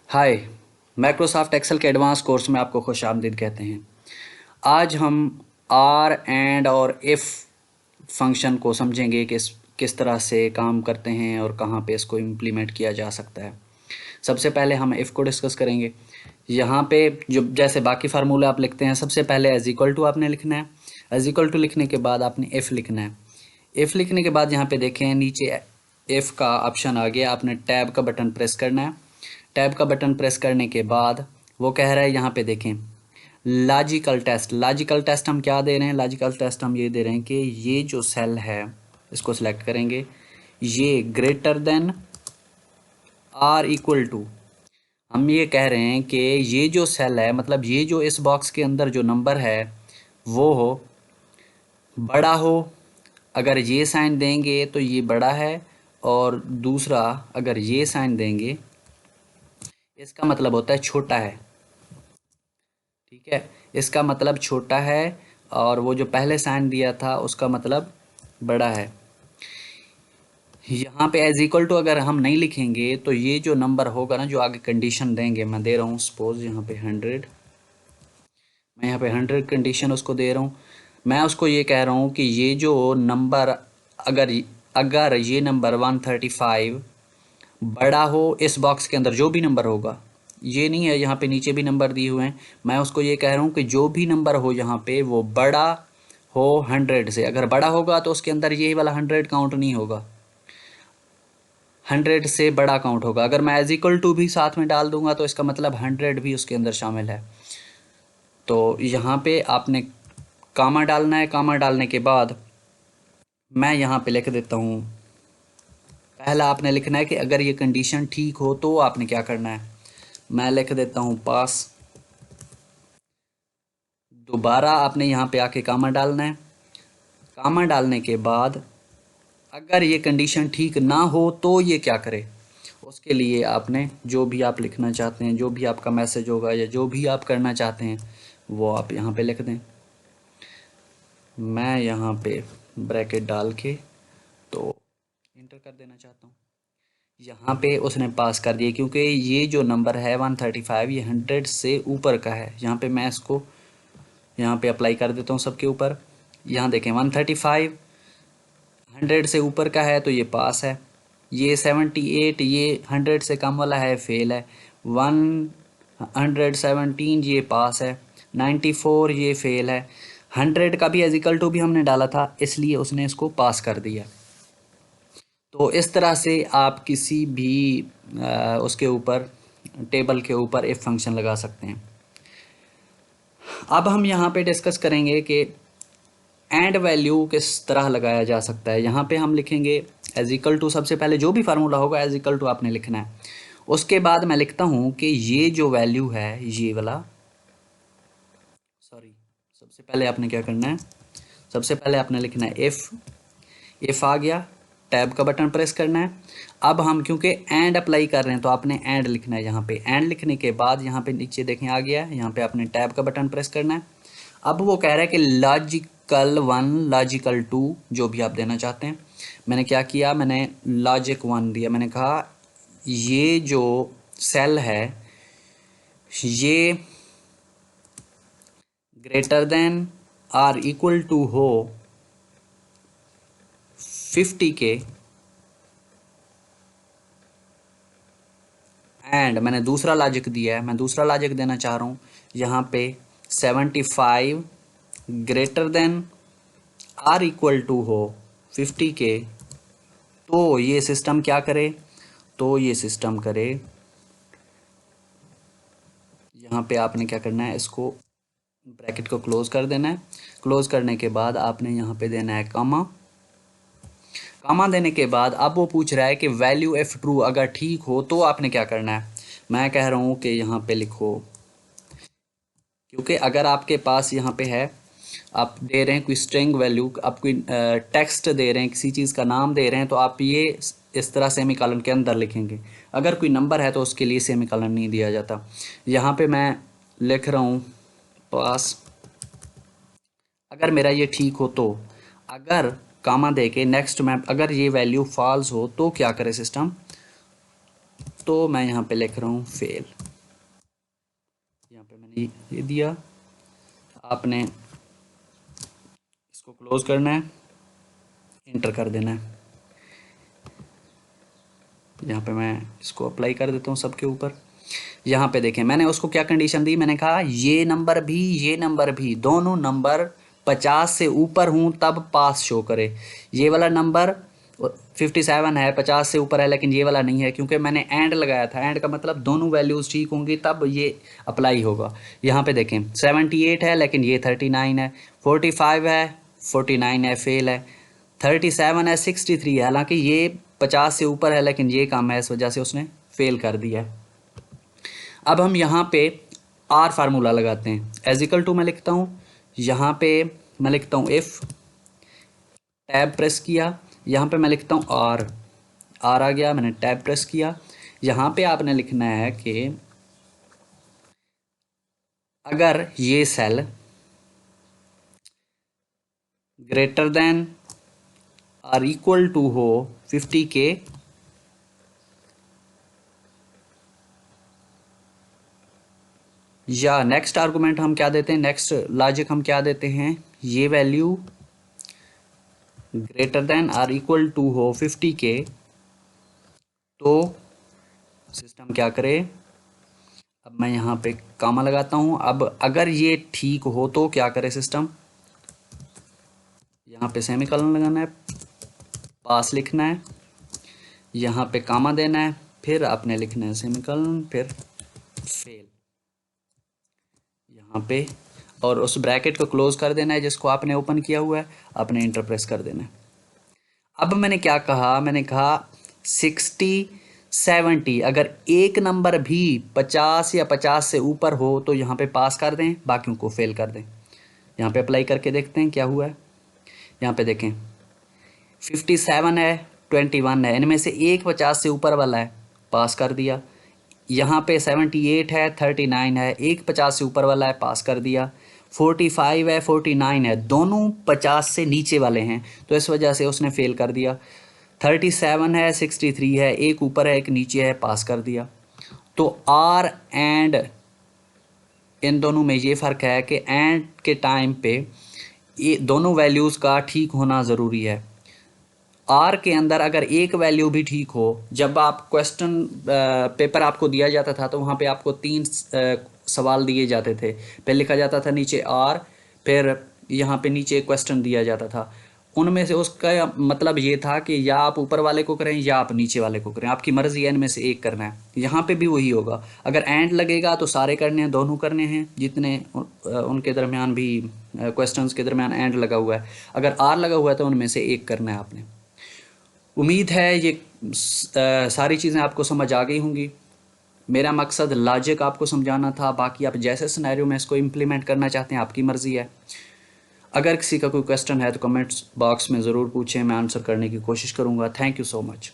हाय। Microsoft Excel के advance course में आपको खुश आमदीद कहते हैं। आज हम आर एंड और इफ़ फंक्शन को समझेंगे कि किस तरह से काम करते हैं और कहाँ पे इसको इम्प्लीमेंट किया जा सकता है। सबसे पहले हम इफ़ को डिस्कस करेंगे। यहाँ पे जो जैसे बाकी फार्मूले आप लिखते हैं, सबसे पहले एज इक्वल टू आपने लिखना है। एज इक्वल टू लिखने के बाद आपने इफ़ लिखना है। इफ़ लिखने के बाद यहाँ पे देखें नीचे इफ़ का ऑप्शन आ गया, आपने टैब का बटन प्रेस करना है। टैब का बटन प्रेस करने के बाद वो कह रहा है यहाँ पे देखें लॉजिकल टेस्ट। लॉजिकल टेस्ट हम क्या दे रहे हैं? लॉजिकल टेस्ट हम ये दे रहे हैं कि ये जो सेल है इसको सिलेक्ट करेंगे, ये greater than or equal to, हम ये कह रहे हैं कि ये जो सेल है, मतलब ये जो इस बॉक्स के अंदर जो नंबर है वो हो बड़ा हो। अगर ये साइन देंगे तो ये बड़ा है, और दूसरा अगर ये साइन देंगे इसका मतलब होता है छोटा है। ठीक है, इसका मतलब छोटा है, और वो जो पहले साइन दिया था उसका मतलब बड़ा है। यहाँ पे एज इक्वल टू अगर हम नहीं लिखेंगे तो ये जो नंबर होगा ना, जो आगे कंडीशन देंगे, मैं दे रहा हूँ सपोज यहाँ पे 100, मैं यहाँ पे 100 कंडीशन उसको दे रहा हूँ। मैं उसको ये कह रहा हूँ कि ये जो नंबर, अगर अगर ये नंबर 135 बड़ा हो इस बॉक्स के अंदर, जो भी नंबर होगा, ये नहीं है यहाँ पे नीचे भी नंबर दिए हुए हैं, मैं उसको ये कह रहा हूँ कि जो भी नंबर हो यहाँ पे वो बड़ा हो 100 से। अगर बड़ा होगा तो उसके अंदर यही वाला 100 काउंट नहीं होगा, 100 से बड़ा काउंट होगा। अगर मैं एज इक्वल टू भी साथ में डाल दूंगा तो इसका मतलब 100 भी उसके अंदर शामिल है। तो यहाँ पे आपने कामा डालना है। कामा डालने के बाद मैं यहाँ पे लिख देता हूँ, पहला आपने लिखना है कि अगर ये कंडीशन ठीक हो तो आपने क्या करना है। मैं लिख देता हूँ पास। दोबारा आपने यहाँ पे आके कामा डालना है। कामा डालने के बाद अगर ये कंडीशन ठीक ना हो तो ये क्या करे, उसके लिए आपने जो भी आप लिखना चाहते हैं, जो भी आपका मैसेज होगा या जो भी आप करना चाहते हैं वो आप यहाँ पे लिख दें। मैं यहाँ पे ब्रैकेट डाल के तो इंटर कर देना चाहता हूँ। यहाँ पे उसने पास कर दिया, क्योंकि ये जो नंबर है 135 ये 100 से ऊपर का है। यहाँ पे मैं इसको यहाँ पे अप्लाई कर देता हूँ सबके ऊपर। यहाँ देखें 135 100 से ऊपर का है तो ये पास है। ये 78 ये 100 से कम वाला है, फेल है। 117 ये पास है। 94 ये फेल है। 100 का भी एजिकल टू भी हमने डाला था, इसलिए उसने इसको पास कर दिया। तो इस तरह से आप किसी भी उसके ऊपर, टेबल के ऊपर इफ फंक्शन लगा सकते हैं। अब हम यहाँ पे डिस्कस करेंगे कि एंड वैल्यू किस तरह लगाया जा सकता है। यहाँ पे हम लिखेंगे एज इक्वल टू, सबसे पहले जो भी फार्मूला होगा एज इक्वल टू आपने लिखना है। उसके बाद मैं लिखता हूँ कि ये जो वैल्यू है, ये वाला, सॉरी, सबसे पहले आपने क्या करना है, सबसे पहले आपने लिखना है इफ़ आ गया, टैब का बटन प्रेस करना है। अब हम क्योंकि एंड अप्लाई कर रहे हैं तो आपने एंड लिखना है। यहाँ पे एंड लिखने के बाद यहाँ पे नीचे देखें आ गया है, यहाँ पे आपने टैब का बटन प्रेस करना है। अब वो कह रहा है कि लॉजिकल 1 लॉजिकल 2 जो भी आप देना चाहते हैं। मैंने क्या किया, मैंने लॉजिक 1 दिया। मैंने कहा ये जो सेल है ये greater than or equal to हो 50 के, एंड मैंने दूसरा लॉजिक दिया है, मैं दूसरा लॉजिक देना चाह रहा हूँ यहाँ पे 75 greater than or equal to हो 50 के। तो ये सिस्टम क्या करे, तो ये सिस्टम करे, यहाँ पे आपने क्या करना है, इसको ब्रैकेट को क्लोज कर देना है। क्लोज करने के बाद आपने यहाँ पे देना है कामा। कामा देने के बाद अब वो पूछ रहा है कि वैल्यू इफ ट्रू, अगर ठीक हो तो आपने क्या करना है। मैं कह रहा हूँ कि यहाँ पे लिखो, क्योंकि अगर आपके पास यहाँ पे है, आप दे रहे हैं कोई स्ट्रिंग वैल्यू, आप कोई टेक्स्ट दे रहे हैं, किसी चीज़ का नाम दे रहे हैं, तो आप ये इस तरह सेमीकोलन के अंदर लिखेंगे। अगर कोई नंबर है तो उसके लिए सेमीकोलन नहीं दिया जाता। यहाँ पे मैं लिख रहा हूँ पास, अगर मेरा ये ठीक हो तो, अगर कामा दे के नेक्स्ट में अगर ये वैल्यू फॉल्स हो तो क्या करे सिस्टम, तो मैं यहाँ पे लिख रहा हूँ फेल। पे मैंने ये दिया, आपने इसको क्लोज करना है, इंटर कर देना है। यहाँ पे मैं इसको अप्लाई कर देता हूँ सबके ऊपर। यहाँ पे देखें मैंने उसको क्या कंडीशन दी, मैंने कहा ये नंबर भी दोनों नंबर 50 से ऊपर हूँ तब पास शो करे। ये वाला नंबर 57 है, 50 से ऊपर है, लेकिन ये वाला नहीं है क्योंकि मैंने एंड लगाया था। एंड का मतलब दोनों वैल्यूज़ ठीक होंगी तब ये अप्लाई होगा। यहाँ पे देखें 78 है लेकिन ये 39 है, 45 है 49 है, फेल है, 37 है 63 है, हालांकि ये 50 से ऊपर है लेकिन ये कम है, इस वजह से उसने फेल कर दिया है। अब हम यहाँ पे आर फार्मूला लगाते हैं। एज इक्वल टू मैं लिखता हूँ, यहाँ पे मैं लिखता हूँ इफ़, टैब प्रेस किया, यहाँ पे मैं लिखता हूँ आर आ गया, मैंने टैब प्रेस किया। यहाँ पे आपने लिखना है कि अगर ये cell greater than or equal to हो 50 के, या नेक्स्ट आर्गुमेंट हम क्या देते हैं, नेक्स्ट लॉजिक हम क्या देते हैं, ये value greater than or equal to हो 50 के, तो सिस्टम क्या करे। अब मैं यहाँ पे कामा लगाता हूँ। अब अगर ये ठीक हो तो क्या करे सिस्टम, यहाँ पे सेमीकोलन लगाना है, पास लिखना है, यहाँ पे कामा देना है, फिर आपने लिखना है सेमीकोलन, फिर फेल यहाँ पे, और उस ब्रैकेट को क्लोज कर देना है जिसको आपने ओपन किया हुआ है, आपने इंटर प्रेस कर देना है। अब मैंने क्या कहा, मैंने कहा 60 70, अगर एक नंबर भी 50 या 50 से ऊपर हो तो यहाँ पे पास कर दें, बाकियों को फेल कर दें। यहाँ पे अप्लाई करके देखते हैं क्या हुआ है। यहाँ पे देखें 57 है 21 है, इनमें से एक 50 से ऊपर वाला है, पास कर दिया। यहाँ पे 78 है 39 है, एक 50 से ऊपर वाला है, पास कर दिया। 45 है 49 है, दोनों 50 से नीचे वाले हैं तो इस वजह से उसने फेल कर दिया। 37 है 63 है, एक ऊपर है एक नीचे है, पास कर दिया। तो आर एंड इन दोनों में ये फ़र्क है कि एंड के टाइम पे ये दोनों वैल्यूज़ का ठीक होना ज़रूरी है। आर के अंदर अगर एक वैल्यू भी ठीक हो, जब आप क्वेश्चन पेपर आपको दिया जाता था तो वहाँ पे आपको 3 सवाल दिए जाते थे। पहले लिखा जाता था नीचे आर, फिर यहाँ पे नीचे क्वेश्चन दिया जाता था। उनमें से उसका मतलब ये था कि या आप ऊपर वाले को करें या आप नीचे वाले को करें, आपकी मर्ज़ी है इनमें से एक करना है। यहाँ पे भी वही होगा, अगर एंड लगेगा तो सारे करने हैं, दोनों करने हैं जितने उनके दरमियान भी क्वेश्चंस के दरमियान एंड लगा हुआ है। अगर आर लगा हुआ है तो उनमें से एक करना है आपने। उम्मीद है ये सारी चीज़ें आपको समझ आ गई होंगी। मेरा मकसद लॉजिक आपको समझाना था, बाकी आप जैसे सिनेरियो में इसको इम्प्लीमेंट करना चाहते हैं आपकी मर्ज़ी है। अगर किसी का कोई क्वेश्चन है तो कमेंट्स बॉक्स में ज़रूर पूछें, मैं आंसर करने की कोशिश करूँगा। Thank you so much.